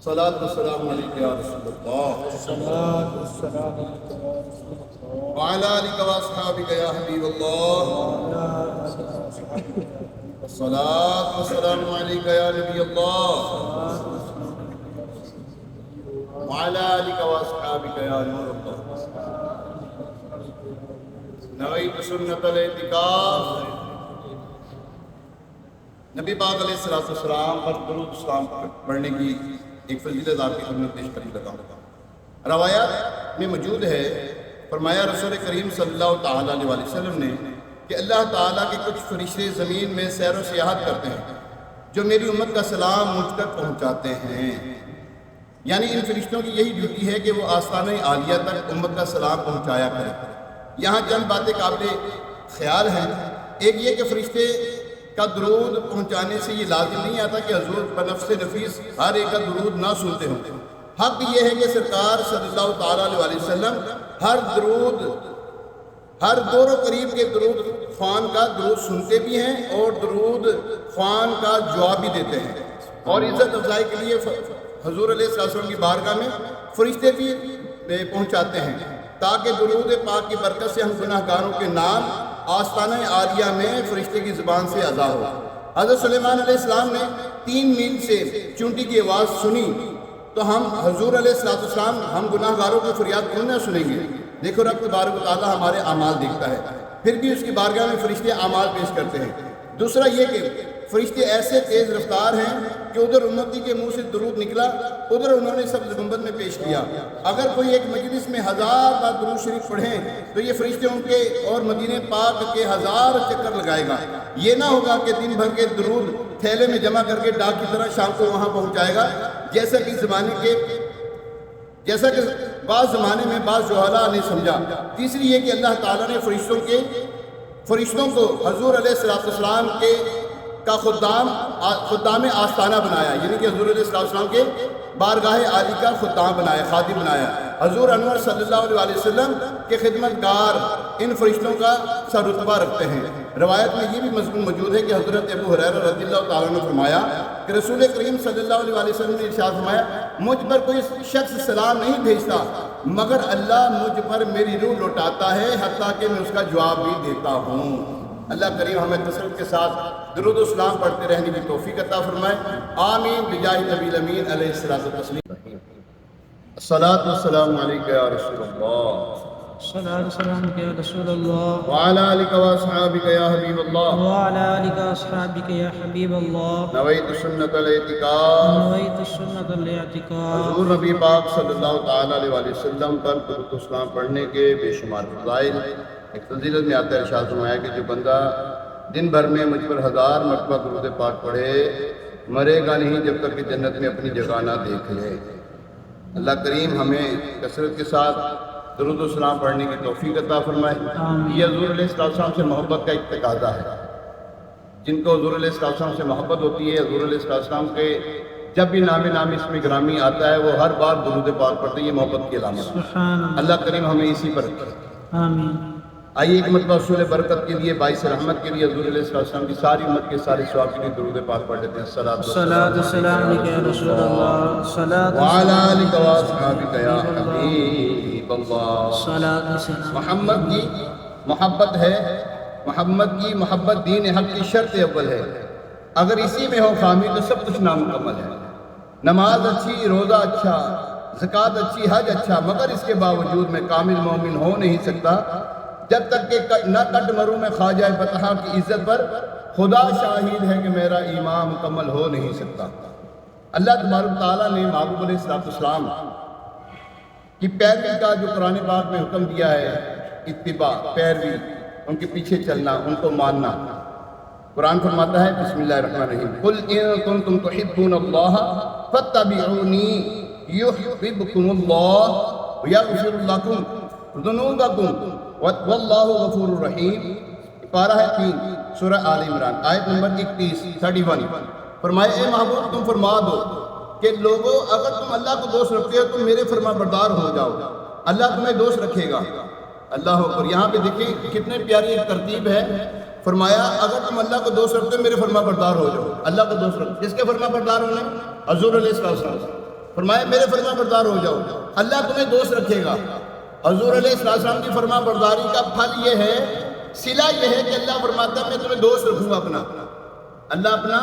الصلاۃ والسلام علیک یا رسول اللہ وعلی آلک واصحابک یا حبیب اللہ الصلاۃ والسلام علیک یا نبی اللہ وعلی آلک واصحابک یا نور اللہ نویت سنت الاعتکاف نبی پاک علیہ السلام پر درود السلام پڑھنے کی ایک فضیلت آپ کی خدمت پیش کرنے لگا ہوں۔ روایات میں موجود ہے، فرمایا رسول کریم صلی اللہ تعالیٰ علیہ وسلم نے کہ اللہ تعالیٰ کے کچھ فرشتے زمین میں سیر و سیاحت کرتے ہیں جو میری امت کا سلام مجھ تک پہنچاتے ہیں، یعنی ان فرشتوں کی یہی ڈیوٹی ہے کہ وہ آستانہ عالیہ تک امت کا سلام پہنچایا کریں۔ یہاں چند باتیں قابل خیال ہیں۔ ایک یہ کہ فرشتے کا درود پہنچانے سے یہ لازم نہیں آتا کہ حضور بنفس نفیس ہر ایک کا درود نہ سنتے ہوں۔ حق یہ ہے کہ سرکار صلی اللہ تعالیٰ علیہ وسلم ہر دور و قریب کے درود خوان کا درود سنتے بھی ہیں اور درود خوان کا جواب بھی دیتے ہیں، اور عزت افزائی کے لیے حضور علیہ السلام کی بارگاہ میں فرشتے بھی پہنچاتے ہیں تاکہ درود پاک کی برکت سے ہم گناہ گاروں کے نام آستانہ عالیہ میں فرشتے کی زبان سے ادا ہو۔ حضرت سلیمان علیہ السلام نے 3 میل سے چونٹی کی آواز سنی تو ہم حضور علیہ السلام ہم گناہ گاروں کی فریاد کیوں نہ سنیں گے؟ دیکھو رب تبارک و تعالیٰ ہمارے اعمال دیکھتا ہے، پھر بھی اس کی بارگاہ میں فرشتے اعمال پیش کرتے ہیں۔ دوسرا یہ کہ فرشتے ایسے تیز رفتار ہیں کہ ادھر امتی کے منہ سے درود نکلا ادھر انہوں نے سبز گنبد میں پیش کیا۔ اگر کوئی ایک مجلس میں 1000 بار درود شریف پڑھیں تو یہ فرشتے ان کے اور مدینہ پاک کے 1000 چکر لگائے گا۔ یہ نہ ہوگا کہ دن بھر کے درود تھیلے میں جمع کر کے ڈاک کی طرح شام کو وہاں پہنچائے گا، جیسا کہ بعض زمانے میں بعض جہالا نے سمجھا۔ تیسری یہ کہ اللہ تعالیٰ نے فرشتوں کو حضور علیہ السلام کے کا خدام آستانہ بنایا، یعنی کہ حضور علیہ السلام کے بارگاہ عالی کا خدام بنایا، خادم بنایا۔ حضور انور صلی اللہ علیہ وسلم کے خدمتگار ان فرشتوں کا سر رتبہ رکھتے ہیں۔ روایت میں یہ بھی مضمون موجود ہے کہ حضرت ابو ہریرہ رضی اللہ تعالیٰ نے فرمایا کہ رسول کریم صلی اللہ علیہ وسلم نے ارشاد فرمایا، مجھ پر کوئی شخص سلام نہیں بھیجتا مگر اللہ مجھ پر میری روح لوٹاتا ہے حتیٰ کہ میں اس کا جواب بھی دیتا ہوں۔ اللہ کریم ہمیں کثرت کے ساتھ درود و سلام پڑھتے رہنے کی توفیق عطا فرمائے، آمین بجاہ نبی الامین علیہ الصلوۃ والتسلیم۔ الصلاۃ والسلام علیک یا رسول اللہ صلاۃ والسلام یا رسول اللہ وعلی آلک واصحابک یا حبیب اللہ وعلی آلک واصحابک یا حبیب اللہ نویت سنت الاعتکاف نویت سنت الاعتکاف۔ حضور نبی پاک صلی اللہ تعالیٰ علیہ وسلم پر درود و سلام پڑھنے کے بے شمار فضائل۔ ایک فضیلت میں آتا ہے، ارشاد فرمایا کہ جو بندہ دن بھر میں مجھ پر 1000 مرتبہ درود پاک پڑھے مرے گا نہیں جب تک کہ جنت میں اپنی جگہ نہ دیکھ لے۔ اللہ کریم ہمیں کثرت کے ساتھ درود و سلام پڑھنے کی توفیق عطا فرمائے۔ یہ حضور علیہ السلام سے محبت کا ایک تقاضا ہے۔ جن کو حضور علیہ السلام سے محبت ہوتی ہے، حضور علیہ السلام کے جب بھی نام اس میں گرامی آتا ہے وہ ہر بار درود پاک پڑھتے ہیں، یہ محبت کی علامت ہے۔ سبحان اللہ۔ اللہ کریم ہمیں اسی پر رکھے۔ آمین۔ آئیے ایک مرتبہ حصول برکت کے لیے باعث رحمت کے لیے حضور علیہ السلام کی ساری امت کے سارے ثواب کے لیے درود پاک پڑھ لیتے ہیں۔ صلاۃ والسلام علیک یا رسول اللہ صلاۃ وعلی آلک واصحابک یا حبیب اللہ۔ صلاۃ والسلام۔ محمد کی محبت ہے، محمد کی محبت دین حق کی شرط اول ہے، اگر اسی میں ہو خامی تو سب کچھ نامکمل ہے۔ نماز اچھی، روزہ اچھا، زکوٰۃ اچھی، حج اچھا، مگر اس کے باوجود میں کامل مومن ہو نہیں سکتا جب تک کہ نہ کٹ مروں میں خواجہ فتح کی عزت پر خدا شاہد ہے کہ میرا ایمان مکمل ہو نہیں سکتا۔ اللہ تبارک تعالیٰ نے محبوب علیہ السلام کی پیروی کا جو قرآن پاک میں حکم دیا ہے، اتباع، پیروی، ان کے پیچھے چلنا، ان کو ماننا۔ قرآن فرماتا ہے بسم اللہ الرحمن الرحیم قل ان کنتم تحبون اللہ فاتبعونی یحببکم اللہ ویغفر لکم ذنوبکم واللہ غفور الرحیم۔ پارہ ہے 3 سورہ آل عمران آیت نمبر 31 فرمائے اے محبوب تم فرما دو کہ لوگوں اگر تم اللہ کو دوست رکھتے ہو تم میرے فرما بردار ہو جاؤ، اللہ تمہیں دوست رکھے گا۔ اللہ اکبر۔ یہاں پہ دیکھیں کتنے پیاری ایک ترتیب ہے۔ فرمایا اگر تم اللہ کو دوست رکھتے ہو میرے فرما بردار ہو جاؤ، اللہ کو دوست رکھو۔ کس کے فرما بردار ہونا؟ حضور علیہ السلام۔ فرمایا میرے فرما بردار ہو جاؤ، اللہ تمہیں دوست رکھے گا۔ حضور علیہ السلام کی فرما برداری کا پھل یہ ہے، صلہ یہ ہے کہ اللہ فرماتا ہے میں تمہیں دوست رکھوں گا اپنا، اللہ اپنا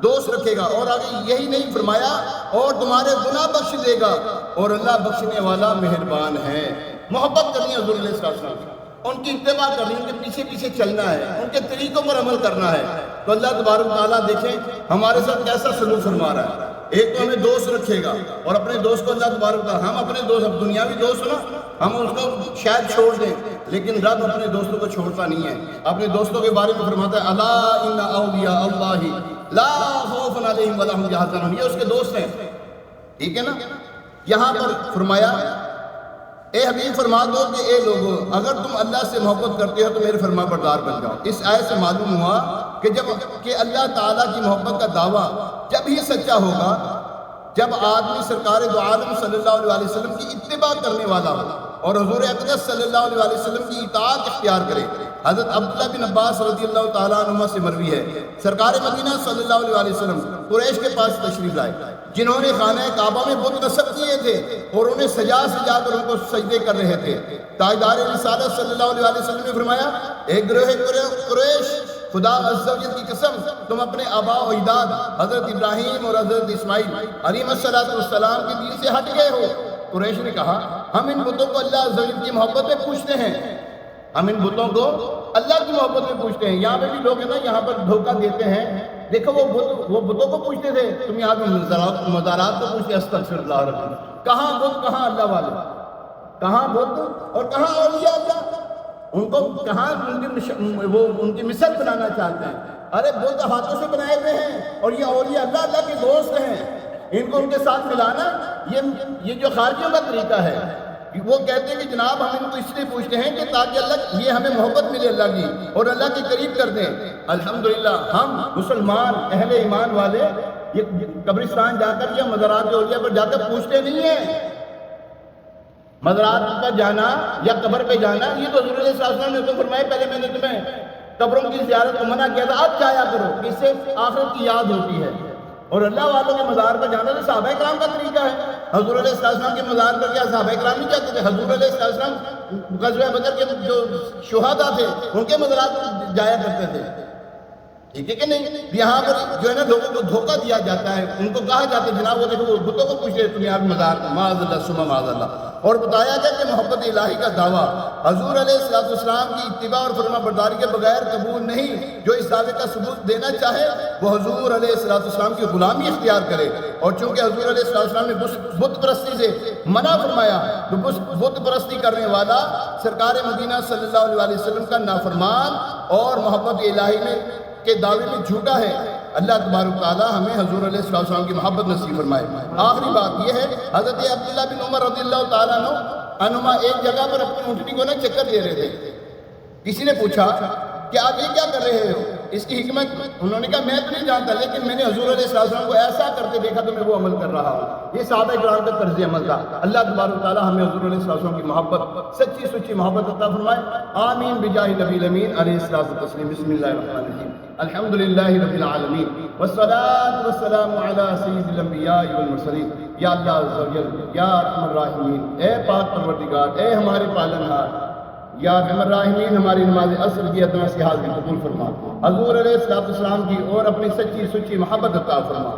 دوست رکھے گا۔ اور آگے یہی نہیں فرمایا اور تمہارے گناہ بخش دے گا، اور اللہ بخشنے والا مہربان ہے۔ محبت کرنی ہے حضور علیہ السلام سے، ان کی اتباع کرنی، ان کے پیچھے پیچھے چلنا ہے، ان کے طریقوں پر عمل کرنا ہے۔ تو اللہ تبارک و تعالیٰ دیکھیں ہمارے ساتھ کیسا سلوک فرما رہا ہے۔ ایک تو ہمیں دوست رکھے گا، اور اپنے دوست کو اللہ تبارک و تعالیٰ، ہم اپنے دوست، اب دنیاوی دوست نا ہم اس کو شاید چھوڑ دیں، لیکن رب اپنے دوستوں کو چھوڑتا نہیں ہے۔ اپنے دوستوں کے بارے میں فرماتا ہے الا ان اولیاء اللہ لا خوف علیہم ولا هم يحزنون، یہ اس کے دوست ہیں، ٹھیک ہے نا۔ یہاں پر فرمایا اے حبیب فرما دو کہ اے لوگو اگر تم اللہ سے محبت کرتے ہو تو میرے فرما بردار بن جاؤ۔ اس آیت سے معلوم ہوا کہ اللہ تعالیٰ کی محبت کا دعویٰ جب ہی سچا ہوگا جب آدمی سرکار دو عالم صلی اللہ علیہ وسلم کی اتباع کرنے والا ہو اور حضور اقدس صلی اللہ علیہ وسلم کی اطاعت اختیار کرے۔ حضرت عبداللہ بن عباس رضی اللہ تعالیٰ عنہما سے مروی ہے، سرکار مدینہ صلی اللہ علیہ وسلم قریش کے پاس تشریف لائے، جنہوں نے خانہ کعبہ میں بت نصب کیے تھے اور انہیں سجا کر ان کو سجدے کر رہے تھے۔ تاجدار رسالت صلی اللہ علیہ وسلم نے فرمایا اے گروہ قریش، خدا عز و جل کی قسم تم اپنے آباء و اجداد حضرت ابراہیم اور حضرت اسماعیل علیہ السلام کے دین سے ہٹ گئے ہو۔ قریش نے کہا ہم ان بتوں کو اللہ عز و جل کی محبت میں پوچھتے ہیں، ہم ان بتوں کو اللہ کی محبت میں پوچھتے ہیں۔ یہاں پہ بھی لوگ ہیں نا یہاں پر دھوکہ دیتے ہیں، دیکھو وہ بتوں کو پوچھتے تھے، تم یہاں پہ مزارات کو پوچھتے، استغفر اللہ رب، کہاں بت کہاں اللہ والے، کہاں بت اور کہاں اولیاء اللہ، ان کو کہاں ان کی مثل بنانا چاہتے ہیں۔ ارے بت ہاتھوں سے بنائے ہوئے ہیں اور یہ اولیاء اللہ اللہ کے دوست ہیں، ان کو ان کے ساتھ ملانا یہ جو خارجیوں کا طریقہ ہے۔ وہ کہتے ہیں کہ جناب ہم ان کو اس لیے پوچھتے ہیں کہ تاکہ اللہ یہ ہمیں محبت ملے اللہ کی اور اللہ کے قریب کر دیں۔ الحمدللہ ہم مسلمان اہل ایمان والے یہ قبرستان جا کر یا مزارات اولیاء پر جا کر پوچھتے نہیں ہیں۔ مزارات پر جانا یا قبر پہ جانا یہ تو حضور علیہ السلام نے تو فرمایا پہلے میں نے تمہیں قبروں کی زیارت کو منع کیا تھا، اب جایا کرو، اس سے آخرت کی یاد ہوتی ہے۔ اور اللہ والوں کے مزار پر جانا تو صحابہ کرام کا طریقہ ہے۔ حضور علیہ السلام کے مزار پر کیا صحابہ کرام نہیں جاتے تھے؟ حضور علیہ السلام غزوہ بدر کے جو شہداء تھے ان کے مزارات پر جایا کرتے تھے، ٹھیک ہے کہ نہیں؟ یہاں پر جو ہے نا لوگوں کو دھوکہ دیا جاتا ہے، ان کو کہا جاتا ہے جناب وہ دیکھو وہ بتوں کو پوچھ رہے تم یہاں مزار معاذ اللہ ثم معاذ اللہ۔ اور بتایا گیا کہ محبت الہی کا دعویٰ حضور علیہ السلام کی اتباع اور فرما برداری کے بغیر قبول نہیں۔ جو اس دعوے کا ثبوت دینا چاہے وہ حضور علیہ السلام کی غلامی اختیار کرے، اور چونکہ حضور علیہ السلام نے بت پرستی سے منع فرمایا تو بت پرستی کرنے والا سرکار مدینہ صلی اللہ علیہ وسلم کا نافرمان اور محبت الہی میں کے دعوے میں جھوٹا ہے۔ اللہ تبارک تعالیٰ ہمیں حضور علیہ السلام کی محبت نصیب فرمائے۔ آخری بات یہ ہے، حضرت عبداللہ بن عمر رضی اللہ تعالیٰ عنہما ایک جگہ پر اپنی اونٹنی کو نا چکر دے رہے تھے۔ کسی نے پوچھا کہ آپ یہ کیا کر رہے ہو، اس کی حکمت؟ انہوں نے کہا میں تو نہیں جانتا، لیکن میں نے حضور علیہ السلام کو ایسا کرتے دیکھا تو میں وہ عمل کر رہا ہوں۔ یہ صحابہ کرام کا طرز عمل تھا۔ اللہ تبارک تعالیٰ ہمیں حضور علیہ السلام کی محبت سچی سچی محبت عطا فرمائے، آمین بجاہ نبی الامین علیہ الصلوۃ والتسلیم۔ بسم اللہ الرحمن الرحیم، الحمد للہ رب العالمین والصلاة والسلام علی سید الانبیاء والمرسلین۔ یا اللہ عز و جل، یا ارحم الراحمین، اے پاک پروردگار، اے ہمارے پالنہار، یا ارحم الراحمین ہماری نماز عصر کی ادنا سے حاضری قبول فرما، حضور علیہ السلام کی اور اپنی سچی سچی محبت عطا فرما،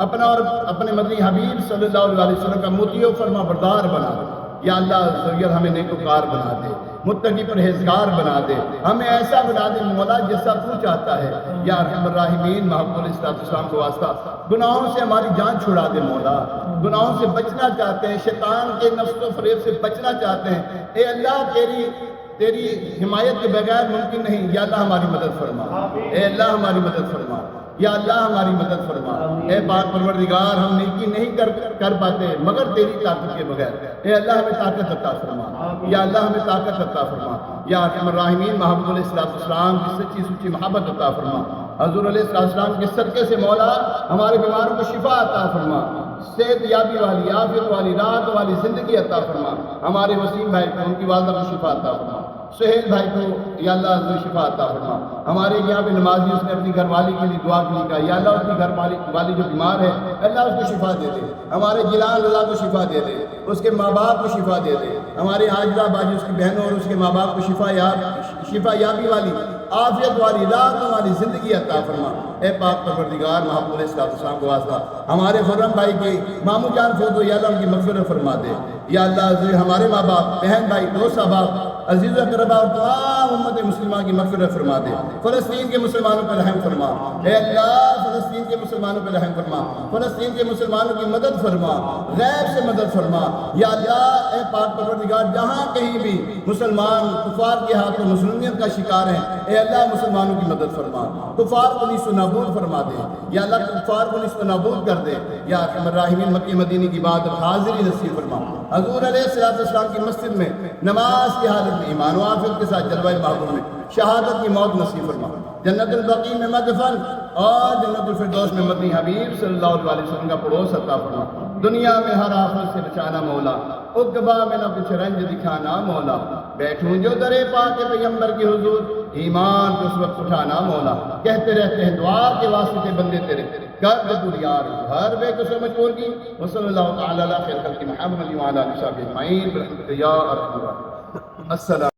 اپنا اور اپنے مدنی حبیب صلی اللہ علیہ وسلم کا مطیع و فرما بردار بنا دے۔ یا اللہ عز و جل ہمیں نیکوکار بنا دے، متقی پرہیزگار بنا دے، ہمیں ایسا بنا دے مولا جیسا تو چاہتا ہے۔ یا ارحم الراحمین محبوب علیہ السلام کو واسطہ گناہوں سے ہماری جان چھڑا دے مولا، گناہوں سے بچنا چاہتے ہیں، شیطان کے نفس و فریب سے بچنا چاہتے ہیں۔ اے اللہ تیری حمایت کے بغیر ممکن نہیں، یا اللہ ہماری مدد فرما، اے اللہ ہماری مدد فرما، یا اللہ ہماری مدد فرما۔ اے پاک پروردگار ہم نیکی نہیں کر پاتے مگر تیری طاقت کے بغیر، اے اللہ ہمیں طاقت عطا فرما، یا اللہ ہمیں طاقت عطا فرما۔ یا ارحم الراحمین محبوب علیہ السلام کی سچی سچی محبت عطا فرما، حضور علیہ السلام کے صدقے سے مولا ہمارے بیماروں کو شفا عطا فرما، صحت یابی والی، عافیت والی، راحت والی زندگی عطا فرما۔ ہمارے وسیم بھائی کو ان کی والدہ کو شفا عطا فرما۔ سہیل بھائی کو یا اللہ عز شفا عطا فرما. ہمارے یہاں پہ نمازی اس نے اپنی گھر والی کے لیے دعا کی کہا یا اللہ اس کی گھر والی جو بیمار ہے اللہ اس کو شفا دے دے. ہمارے جلال اللہ کو شفا دے دے, اس کے ماں باپ کو شفا دے دے. ہمارے حاجرہ باجی اس کی بہنوں اور اس کے ماں باپ کو شفا یابی والی, عافیت والی, راحتوں والی زندگی عطا فرما. اے پاک پروردگار محمد علیہ السلام کو واسطہ ہمارے خرم بھائی کے ماموں جان فوت ہو یا اللہ ان کی مغفرت فرما دے. یا اللہ ہمارے ماں باپ, بہن بھائی, دوست احباب, عزیز و اقربا اور تمام امت مسلمہ کی مغفرت فرما دے. فلسطین کے مسلمانوں پر رحم فرما. اے اللہ فلسطین کے مسلمانوں پر رحم فرما, فلسطین کے مسلمانوں کی مدد فرما, غیب سے مدد فرما. یا اللہ اے پاک پروردگار جہاں کہیں بھی مسلمان کفار کے ہاتھوں مظلومیت کا شکار ہیں, اے اللہ مسلمانوں کی مدد فرما, کفار کو نیست و نابود فرما دے. یا اللہ کفار کو نیست و نابود کر دے. یا ارحم الراحمین مکی مدینہ کی بات حاضری نصیب فرما. حضور علیہ السلام کی مسجد میں نماز کی حالت میں ایمان و عافیت کے ساتھ جلوہ محبوب میں شہادت کی موت نصیب فرما. جنت البقیع میں مدفن اور جنت الفردوس میں مدنی حبیب صلی اللہ علیہ وسلم کا پڑوس عطا فرما. دنیا میں ہر آفت سے بچانا مولا, عقبہ میں نہ کچھ رنج دکھانا مولا. بیٹھوں جو درے پاک پیغمبر کی حضور, ایمان کو اس وقت اٹھانا مولا. کہتے رہتے ہیں دعا کے واسطے بندے تیرے, کر دے پوری یار ہر بے قسم مجبور کی. وصلی اللہ تعالی علی خیر خلق محمد وعلی آلہ وصحبہ اجمعین برحمتک یا ارحم الراحمین. السلام